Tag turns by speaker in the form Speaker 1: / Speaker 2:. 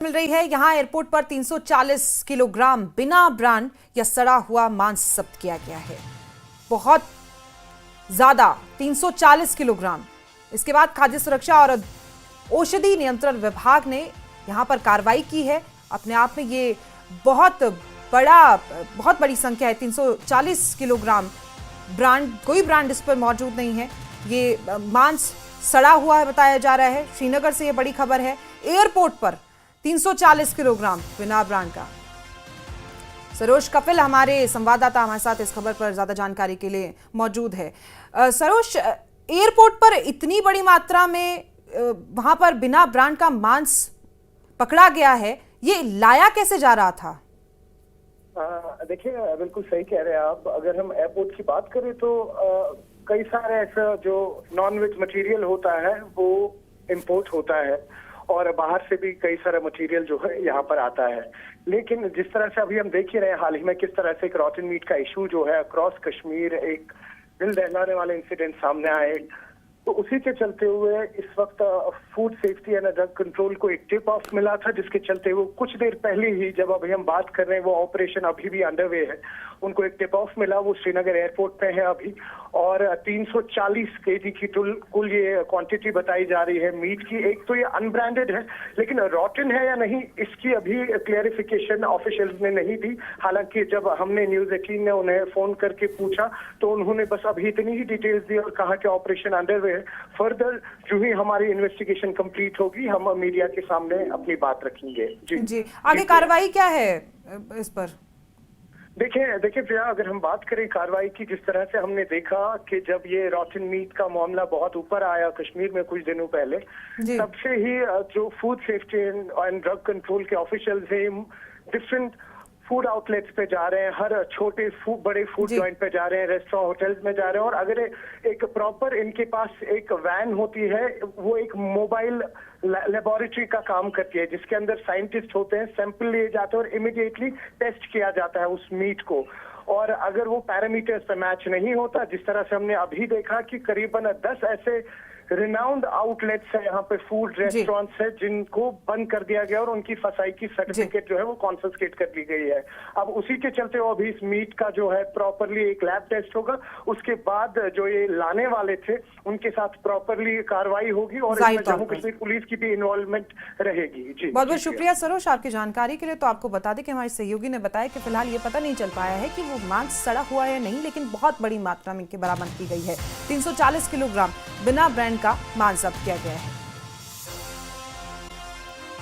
Speaker 1: मिल रही है। यहां एयरपोर्ट पर 340 किलोग्राम बिना ब्रांड या सड़ा हुआ मांस जब्त किया गया है। बहुत ज्यादा 340 किलोग्राम। इसके बाद खाद्य सुरक्षा और औषधि नियंत्रण विभाग ने यहां पर कार्रवाई की है। अपने आप में ये बहुत बड़ी संख्या है। 340 किलोग्राम ब्रांड, कोई ब्रांड इस पर मौजूद नहीं है। ये मांस सड़ा हुआ है बताया जा रहा है। श्रीनगर से ये बड़ी खबर है। एयरपोर्ट पर 340 किलोग्राम बिना ब्रांड का। सरोज कपिल हमारे संवाददाता हमारे साथ इस खबर पर ज्यादा जानकारी के लिए मौजूद है। सरोज, एयरपोर्ट पर इतनी बड़ी मात्रा में वहां पर बिना ब्रांड का मांस पकड़ा गया है, ये लाया कैसे जा रहा था?
Speaker 2: देखिए, बिल्कुल सही कह रहे हैं आप। अगर हम एयरपोर्ट की बात करें तो कई सारे ऐसा जो नॉन वेज मटेरियल होता है वो इंपोर्ट होता है और बाहर से भी कई सारा मटेरियल जो है यहाँ पर आता है। लेकिन जिस तरह से अभी हम देख ही रहे हैं हाल ही में किस तरह से एक रॉटन मीट का इशू जो है अक्रॉस कश्मीर एक दिल दहलाने वाले इंसिडेंट सामने आए, तो उसी के चलते हुए इस वक्त food safety and drug control को एक टिप ऑफ मिला था, जिसके चलते वो कुछ देर पहले ही, जब अभी हम बात कर रहे हैं वो ऑपरेशन अभी भी अंडरवे है, उनको एक टिप ऑफ मिला। वो श्रीनगर एयरपोर्ट पे है अभी और 340 केजी की कुल ये क्वांटिटी बताई जा रही है मीट की। एक तो ये अनब्रांडेड है, लेकिन रॉटन है या नहीं इसकी अभी क्लेरिफिकेशन ऑफिशियल्स ने नहीं दी। हालांकि जब हमने न्यूज 18 ने उन्हें फोन करके पूछा तो उन्होंने बस अभी इतनी ही डिटेल्स दी और कहा कि ऑपरेशन अंडरवे है। फर्दर जो ही हमारी इन्वेस्टिगेशन कंप्लीट होगी हम मीडिया के सामने अपनी बात रखेंगे।
Speaker 1: जी, आगे कार्रवाई क्या है इस पर?
Speaker 2: देखिए प्रिया, अगर हम बात करें कार्रवाई की, जिस तरह से हमने देखा कि जब ये रॉटन मीट का मामला बहुत ऊपर आया कश्मीर में कुछ दिनों पहले, तब से ही जो food safety and drug control के ऑफिशियल्स हैं डिफरेंट फूड आउटलेट्स पे जा रहे हैं, हर छोटे बड़े फूड जॉइंट पे जा रहे हैं, रेस्टोरेंट होटल्स में जा रहे हैं। और अगर एक प्रॉपर इनके पास एक वैन होती है, वो एक मोबाइल लेबोरेटरी का काम करती है जिसके अंदर साइंटिस्ट होते हैं, सैंपल लिए जाते हैं और इमीडिएटली टेस्ट किया जाता है उस मीट को। और अगर वो पैरामीटर्स पे मैच नहीं होता, जिस तरह से हमने अभी देखा कि करीबन 10 ऐसे रिनाउंड आउटलेट्स है यहाँ पे, फूड रेस्टोरेंट्स है, जिनको बंद कर दिया गया और उनकी फसाई की सर्टिफिकेट जो है वो कॉन्फिस्केट कर दी गई है। अब उसी के चलते वो अभी इस मीट का जो है प्रॉपरली एक लैब टेस्ट होगा, उसके बाद जो ये लाने वाले थे उनके साथ प्रॉपरली कार्रवाई होगी और इसमें जम्मू कश्मीर पुलिस की भी इन्वॉल्वमेंट रहेगी। जी,
Speaker 1: बहुत बहुत शुक्रिया सरोज आपकी जानकारी के लिए। तो आपको बता दें कि हमारे सहयोगी ने बताया कि फिलहाल ये पता नहीं चल पाया है कि वो मांस सड़ा हुआ है नहीं, लेकिन बहुत बड़ी मात्रा में इनकी बरामद की गई है। 340 किलोग्राम बिना ब्रांड का मांस जब्त किया गया है।